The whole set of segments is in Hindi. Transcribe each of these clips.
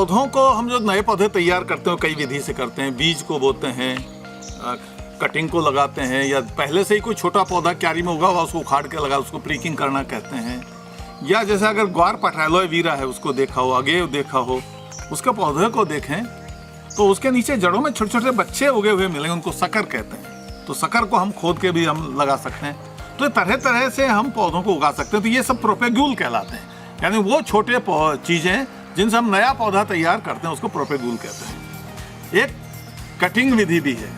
पौधों को हम जो नए पौधे तैयार करते हैं कई विधि से करते हैं। बीज को बोते हैं, कटिंग को लगाते हैं, या पहले से ही कोई छोटा पौधा क्यारी में उगा हुआ उसको उखाड़ के लगा, उसको प्रीकिंग करना कहते हैं। या जैसे अगर ग्वार पटरालोए वीरा है उसको देखा हो, अगेव देखा हो, उसके पौधे को देखें तो उसके नीचे जड़ों में छोटे छोटे बच्चे उगे हुए मिलेंगे, उनको सकर कहते हैं। तो सकर को हम खोद के भी हम लगा सकते हैं। तो तरह तरह से हम पौधों को उगा सकते हैं। तो ये सब प्रोपेग्यूल कहलाते हैं, यानी वो छोटे चीज़ें जिनसे हम नया पौधा तैयार करते हैं उसको प्रोपेग्यूल कहते हैं। एक कटिंग विधि भी है,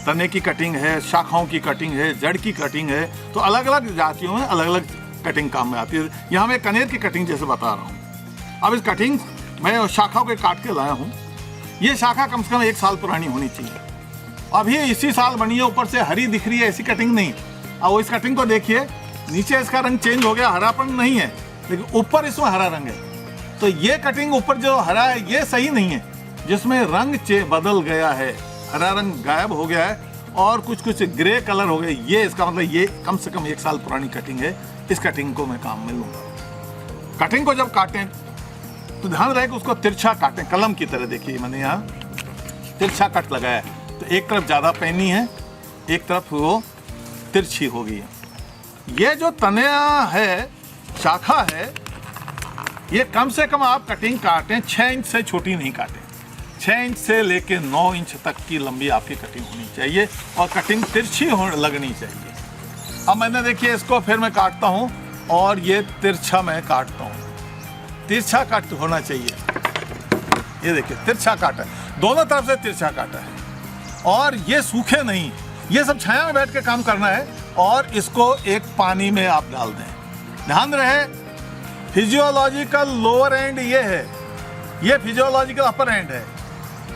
तने की कटिंग है, शाखाओं की कटिंग है, जड़ की कटिंग है। तो अलग अलग जातियों में अलग अलग कटिंग काम में आती है। यहाँ मैं कनेर की कटिंग जैसे बता रहा हूँ। अब इस कटिंग मैं शाखाओं के काट के लाया हूँ। ये शाखा कम से कम 1 साल पुरानी होनी चाहिए। अभी इसी साल बनी है, ऊपर से हरी दिख रही है, ऐसी कटिंग नहीं। अब वो इस कटिंग को देखिए, नीचे इसका रंग चेंज हो गया, हरापन नहीं है, लेकिन ऊपर इसमें हरा रंग है। तो ये कटिंग ऊपर जो हरा है ये सही नहीं है, जिसमें रंग बदल गया है, हरा रंग गायब हो गया है और कुछ कुछ ग्रे कलर हो गया। ये इसका मतलब ये कम से कम 1 साल पुरानी कटिंग है। इस कटिंग को मैं काम में लूँगा। कटिंग को जब काटें तो ध्यान रहे कि उसको तिरछा काटें, कलम की तरह। देखिए मैंने यहाँ तिरछा कट लगाया है, तो एक तरफ ज़्यादा पैनी है, एक तरफ वो तिरछी हो गई है। ये जो तनिया है, शाखा है, ये कम से कम आप कटिंग काटें 6 इंच से छोटी नहीं काटें। 6 इंच से लेके 9 इंच तक की लंबी आपकी कटिंग होनी चाहिए और कटिंग तिरछी लगनी चाहिए। अब मैंने देखिए इसको फिर मैं काटता हूँ और ये तिरछा मैं काटता हूँ। तिरछा काट होना चाहिए। ये देखिए तिरछा काटा है, दोनों तरफ से तिरछा काटा है। और ये सूखे नहीं, ये सब छाया में बैठ के काम करना है। और इसको एक पानी में आप डाल दें। ध्यान रहे फिजियोलॉजिकल लोअर एंड ये है, ये फिजियोलॉजिकल अपर एंड है,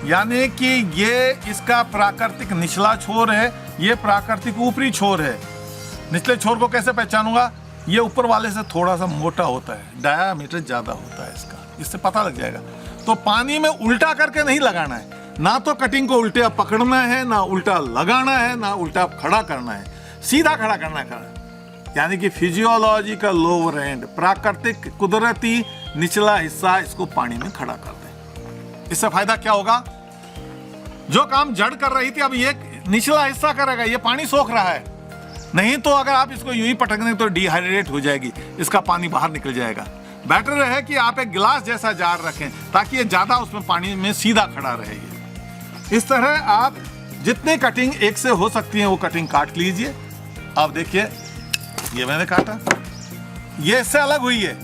यानी कि ये इसका प्राकृतिक निचला छोर है, ये प्राकृतिक ऊपरी छोर है। निचले छोर को कैसे पहचानूंगा? ये ऊपर वाले से थोड़ा सा मोटा होता है, डायामीटर ज़्यादा होता है इसका, इससे पता लग जाएगा। तो पानी में उल्टा करके नहीं लगाना है, ना तो कटिंग को उल्टा पकड़ना है, ना उल्टा लगाना है, ना उल्टा खड़ा करना है, सीधा खड़ा करना है। यानी कि फिजियोलॉजिकल लोअर एंड, प्राकृतिक कुदरती निचला हिस्सा, इसको पानी में खड़ा कर दें। इससे फायदा क्या होगा? जो काम जड़ कर रही थी अब ये निचला हिस्सा करेगा, ये पानी सोख रहा है। नहीं तो अगर आप इसको यूं ही पटकने तो डिहाइड्रेट हो जाएगी, इसका पानी बाहर निकल जाएगा। बेटर है कि आप एक गिलास जैसा जार रखें ताकि ये ज्यादा उसमें पानी में सीधा खड़ा रहे। इस तरह आप जितनी कटिंग एक से हो सकती है वो कटिंग काट लीजिए। आप देखिए ये मैंने काटा, ये इससे अलग हुई है,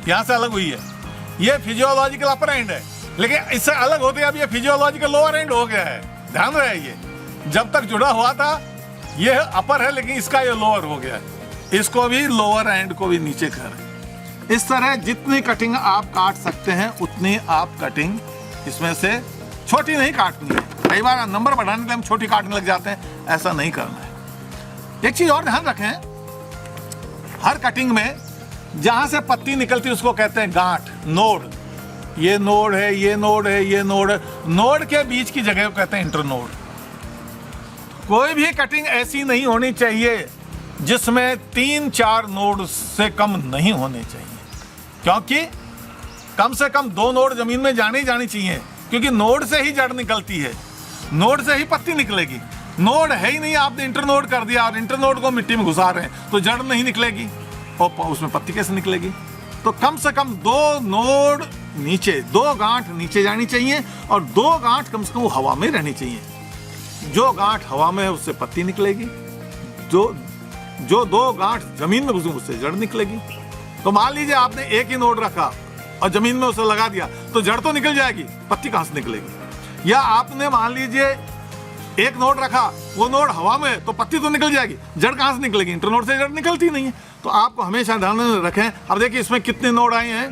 यहाँ से अलग हुई है। ये फिजियोलॉजिकल अपर एंड है, लेकिन इससे अलग होते अब ये फिजियोलॉजिकल लोअर एंड हो गया है। ध्यान रहे, ये जब तक जुड़ा हुआ था ये अपर है, लेकिन इसका ये लोअर हो गया है। इसको भी लोअर एंड को भी नीचे करें। इस तरह जितनी कटिंग आप काट सकते हैं उतनी आप कटिंग इसमें से छोटी नहीं काटनी है। कई बार नंबर बढ़ाने के लिए हम छोटी काटने लग जाते हैं, ऐसा नहीं करना है। एक चीज और ध्यान रखें, हर कटिंग में जहां से पत्ती निकलती है उसको कहते हैं गांठ, नोड। ये नोड है, ये नोड है, ये नोड है। नोड के बीच की जगह को कहते हैं इंटरनोड। कोई भी कटिंग ऐसी नहीं होनी चाहिए जिसमें 3-4 नोड से कम नहीं होने चाहिए, क्योंकि कम से कम 2 नोड जमीन में जानी चाहिए, क्योंकि नोड से ही जड़ निकलती है, नोड से ही पत्ती निकलेगी। नोड है ही नहीं, आपने इंटरनोड कर दिया और इंटरनोड को मिट्टी में घुसा रहे हैं तो जड़ नहीं निकलेगी और उसमें पत्ती कैसे निकलेगी? तो कम से कम 2 नोड नीचे, 2 गांठ नीचे जानी चाहिए और 2 गांठ कम से कम हवा में रहनी चाहिए। जो गांठ हवा में है उससे पत्ती निकलेगी, जो 2 गांठ जमीन में घुसे उससे जड़ निकलेगी। तो मान लीजिए आपने एक ही नोड रखा और जमीन में उसे लगा दिया तो जड़ तो निकल जाएगी, पत्ती कहां से निकलेगी? या आपने मान लीजिए एक नोड रखा, वो नोड हवा में, तो पत्ती तो निकल जाएगी, जड़ कहां से निकलेगी? इंटरनोड से जड़ निकलती नहीं है। तो आपको हमेशा ध्यान में रखें। अब देखिए इसमें कितने नोड आए हैं?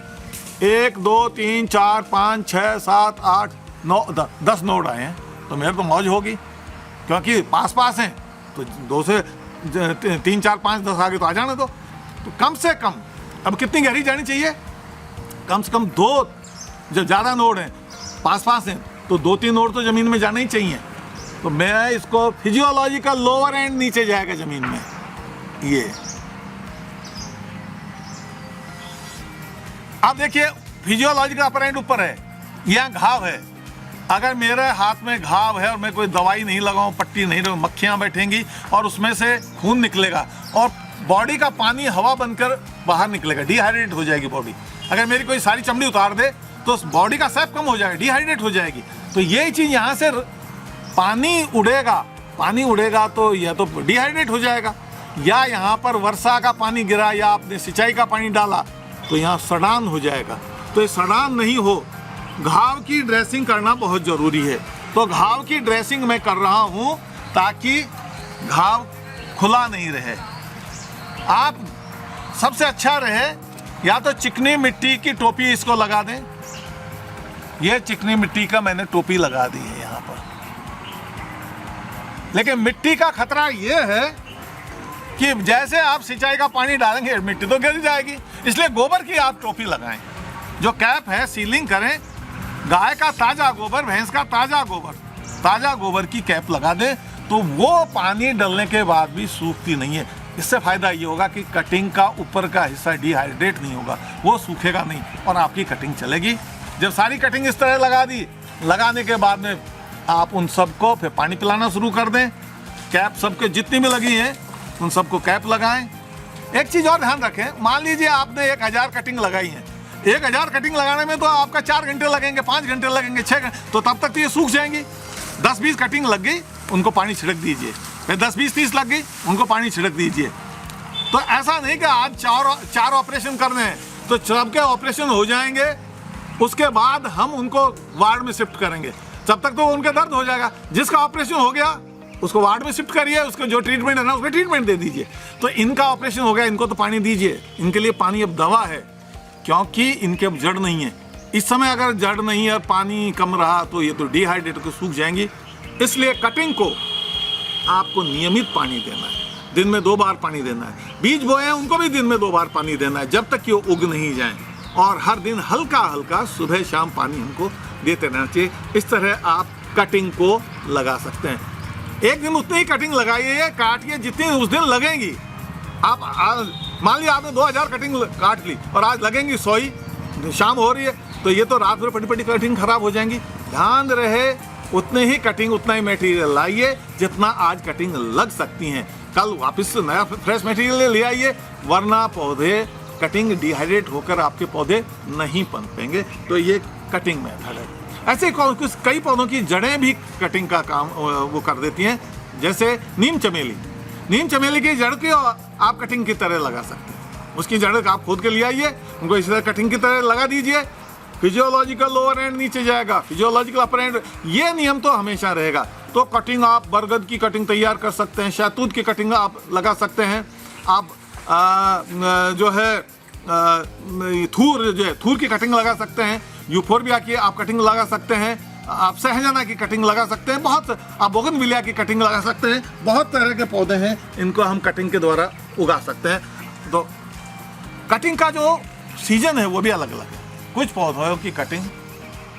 1 2 3 4 5 6 7 8 9 10 नोड आए हैं। तो मेरे तो मौज होगी, क्योंकि पास पास हैं, तो 2 से 3 4 5 10 आगे तो आ जाने दो। तो कम से कम अब कितनी गहरी जानी चाहिए? कम से कम 2, जब ज़्यादा नोड हैं पास पास हैं तो 2-3 नोड तो ज़मीन में जाना ही चाहिए। तो मैं इसको फिजियोलॉजिकल लोअर एंड नीचे जाएगा ज़मीन में। ये आप देखिए फिजियोलॉजिकल अपर एंड ऊपर है, यहाँ घाव है, अगर मेरे हाथ में घाव है और मैं कोई दवाई नहीं लगाऊं, पट्टी नहीं लगाऊं, मक्खियाँ बैठेंगी और उसमें से खून निकलेगा और बॉडी का पानी हवा बनकर बाहर निकलेगा, डिहाइड्रेट हो जाएगी बॉडी। अगर मेरी कोई सारी चमड़ी उतार दे तो बॉडी का सैप कम हो जाएगा, डिहाइड्रेट हो जाएगी। तो यही चीज़ यहाँ से पानी उड़ेगा तो यह तो डिहाइड्रेट हो जाएगा। या यहाँ पर वर्षा का पानी गिरा या आपने सिंचाई का पानी डाला तो यहाँ सड़ान हो जाएगा। तो ये सड़ान नहीं हो, घाव की ड्रेसिंग करना बहुत ज़रूरी है। तो घाव की ड्रेसिंग मैं कर रहा हूँ ताकि घाव खुला नहीं रहे। आप सबसे अच्छा रहे या तो चिकनी मिट्टी की टोपी इसको लगा दें। ये चिकनी मिट्टी का मैंने टोपी लगा दी है यहाँ पर। लेकिन मिट्टी का खतरा ये है कि जैसे आप सिंचाई का पानी डालेंगे मिट्टी तो गिर जाएगी, इसलिए गोबर की आप टोपी लगाएं। जो कैप है सीलिंग करें, गाय का ताज़ा गोबर, भैंस का ताज़ा गोबर की कैप लगा दें तो वो पानी डलने के बाद भी सूखती नहीं है। इससे फ़ायदा ये होगा कि कटिंग का ऊपर का हिस्सा डिहाइड्रेट नहीं होगा, वो सूखेगा नहीं और आपकी कटिंग चलेगी। जब सारी कटिंग इस तरह लगा दी, लगाने के बाद में आप उन सबको फिर पानी पिलाना शुरू कर दें। कैप सबके जितनी भी लगी हैं उन सबको कैप लगाएं। एक चीज़ और ध्यान रखें, मान लीजिए आपने 1000 कटिंग लगाई है, 1000 कटिंग लगाने में तो आपका 4 घंटे लगेंगे, 5 घंटे लगेंगे, 6 घंटे, तो तब तक तो ये सूख जाएंगी। 10-20 कटिंग लग गई, उनको पानी छिड़क दीजिए। फिर 10-20-30 लग गई, उनको पानी छिड़क दीजिए। तो ऐसा नहीं कि आज चार ऑपरेशन करने हैं तो सबके ऑपरेशन हो जाएंगे, उसके बाद हम उनको वार्ड में शिफ्ट करेंगे, तब तक तो उनका दर्द हो जाएगा। जिसका ऑपरेशन हो गया उसको वार्ड में शिफ्ट करिए, उसको जो ट्रीटमेंट है ना उसमें ट्रीटमेंट दे दीजिए। तो इनका ऑपरेशन हो गया, इनको तो पानी दीजिए, इनके लिए पानी अब दवा है, क्योंकि इनके अब जड़ नहीं है। इस समय अगर जड़ नहीं है, पानी कम रहा तो ये तो डिहाइड्रेट होकर सूख जाएंगी। इसलिए कटिंग को आपको नियमित पानी देना है, दिन में 2 बार पानी देना है। बीज बोए हैं उनको भी दिन में 2 बार पानी देना है, जब तक कि वो उग नहीं जाए। और हर दिन हल्का हल्का सुबह शाम पानी हमको देते रहना चाहिए। इस तरह आप कटिंग को लगा सकते हैं। एक दिन उतनी ही कटिंग लगाइए, काटिए जितनी उस दिन लगेंगी। आप मान लिया आपने 2000 कटिंग काट ली और आज लगेंगी 100 ही, शाम हो रही है तो ये तो रात भर पटी कटिंग खराब हो जाएंगी। ध्यान रहे उतने ही कटिंग, उतना ही मटेरियल लाइए जितना आज कटिंग लग सकती हैं। कल वापस से नया फ्रेश मटेरियल ले आइए, वरना पौधे कटिंग डिहाइड्रेट होकर आपके पौधे नहीं पनपेंगे। तो ये कटिंग मेथड है। ऐसे कुछ कई पौधों की जड़ें भी कटिंग का काम वो कर देती हैं। जैसे नीम चमेली की जड़ की आप कटिंग की तरह लगा सकते हैं। उसकी जड़ आप खोद के ले आइए, उनको इसी तरह कटिंग की तरह लगा दीजिए। फिजियोलॉजिकल लोअर एंड नीचे जाएगा, फिजियोलॉजिकल अपर एंड, ये नियम तो हमेशा रहेगा। तो कटिंग आप बरगद की कटिंग तैयार कर सकते हैं, शहतूत की कटिंग आप लगा सकते हैं। आप जो है थूर की कटिंग लगा सकते हैं, यूफोर्बिया की आप कटिंग लगा सकते हैं, आप सहजना की कटिंग लगा सकते हैं, बहुत आप बोगनविलिया की कटिंग लगा सकते हैं। बहुत तरह के पौधे हैं, इनको हम कटिंग के द्वारा उगा सकते हैं। तो कटिंग का जो सीजन है वो भी अलग अलग है। कुछ पौधों की कटिंग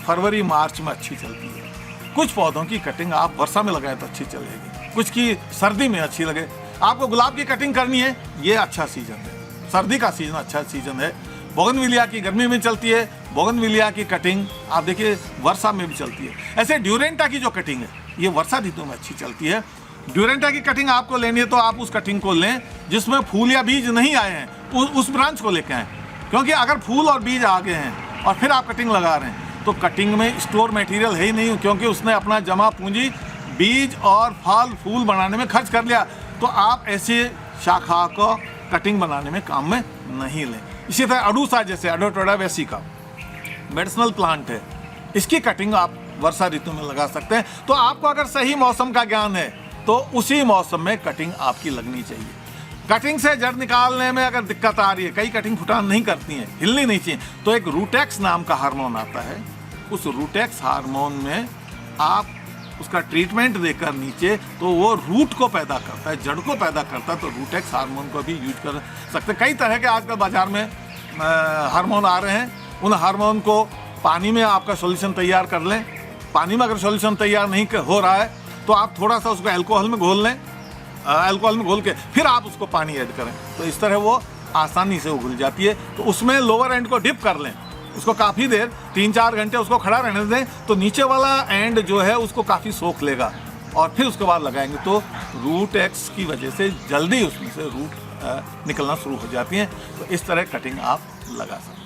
फरवरी मार्च में अच्छी चलती है, कुछ पौधों की कटिंग आप वर्षा में लगाएं तो अच्छी चलेगी, कुछ की सर्दी में अच्छी लगे। आपको गुलाब की कटिंग करनी है, ये अच्छा सीजन है, सर्दी का सीजन अच्छा सीजन है। बोगनविलिया की गर्मी में चलती है, बोगनविलिया की कटिंग आप देखिए वर्षा में भी चलती है। ऐसे ड्यूरेंटा की जो कटिंग है ये वर्षा ऋतु में अच्छी चलती है। ड्यूरेंटा की कटिंग आपको लेनी है तो आप उस कटिंग को लें जिसमें फूल या बीज नहीं आए हैं, उस ब्रांच को लेके आएँ। क्योंकि अगर फूल और बीज आ गए हैं और फिर आप कटिंग लगा रहे हैं तो कटिंग में स्टोर मटेरियल है ही नहीं, क्योंकि उसने अपना जमा पूंजी बीज और फल फूल बनाने में खर्च कर लिया। तो आप ऐसे शाखा को कटिंग बनाने में काम में नहीं लें। इसी तरह अडूसा जैसे अडोटोडा वेसिका मेडिसिनल प्लांट है, इसकी कटिंग आप वर्षा ऋतु में लगा सकते हैं। तो आपको अगर सही मौसम का ज्ञान है तो उसी मौसम में कटिंग आपकी लगनी चाहिए। कटिंग से जड़ निकालने में अगर दिक्कत आ रही है, कई कटिंग फुटान नहीं करती हैं, हिलनी नहीं चाहिए, तो एक रूटेक्स नाम का हार्मोन आता है। उस रूटेक्स हार्मोन में आप उसका ट्रीटमेंट देकर नीचे तो वो रूट को पैदा करता है, जड़ को पैदा करता है। तो रूटेक्स हार्मोन को भी यूज कर सकते हैं। कई तरह के आजकल बाजार में हार्मोन आ रहे हैं, उन हार्मोन को पानी में आपका सॉल्यूशन तैयार कर लें। पानी में अगर सॉल्यूशन तैयार नहीं हो रहा है तो आप थोड़ा सा उसको अल्कोहल में घोल लें, अल्कोहल में घोल के फिर आप उसको पानी ऐड करें, तो इस तरह वो आसानी से उघुल जाती है। तो उसमें लोअर एंड को डिप कर लें, उसको काफ़ी देर 3-4 घंटे उसको खड़ा रहने दें, तो नीचे वाला एंड जो है उसको काफ़ी सोख लेगा और फिर उसके बाद लगाएंगे तो रूट एक्स की वजह से जल्दी उसमें से रूट निकलना शुरू हो जाती हैं। तो इस तरह कटिंग आप लगा सकते हैं।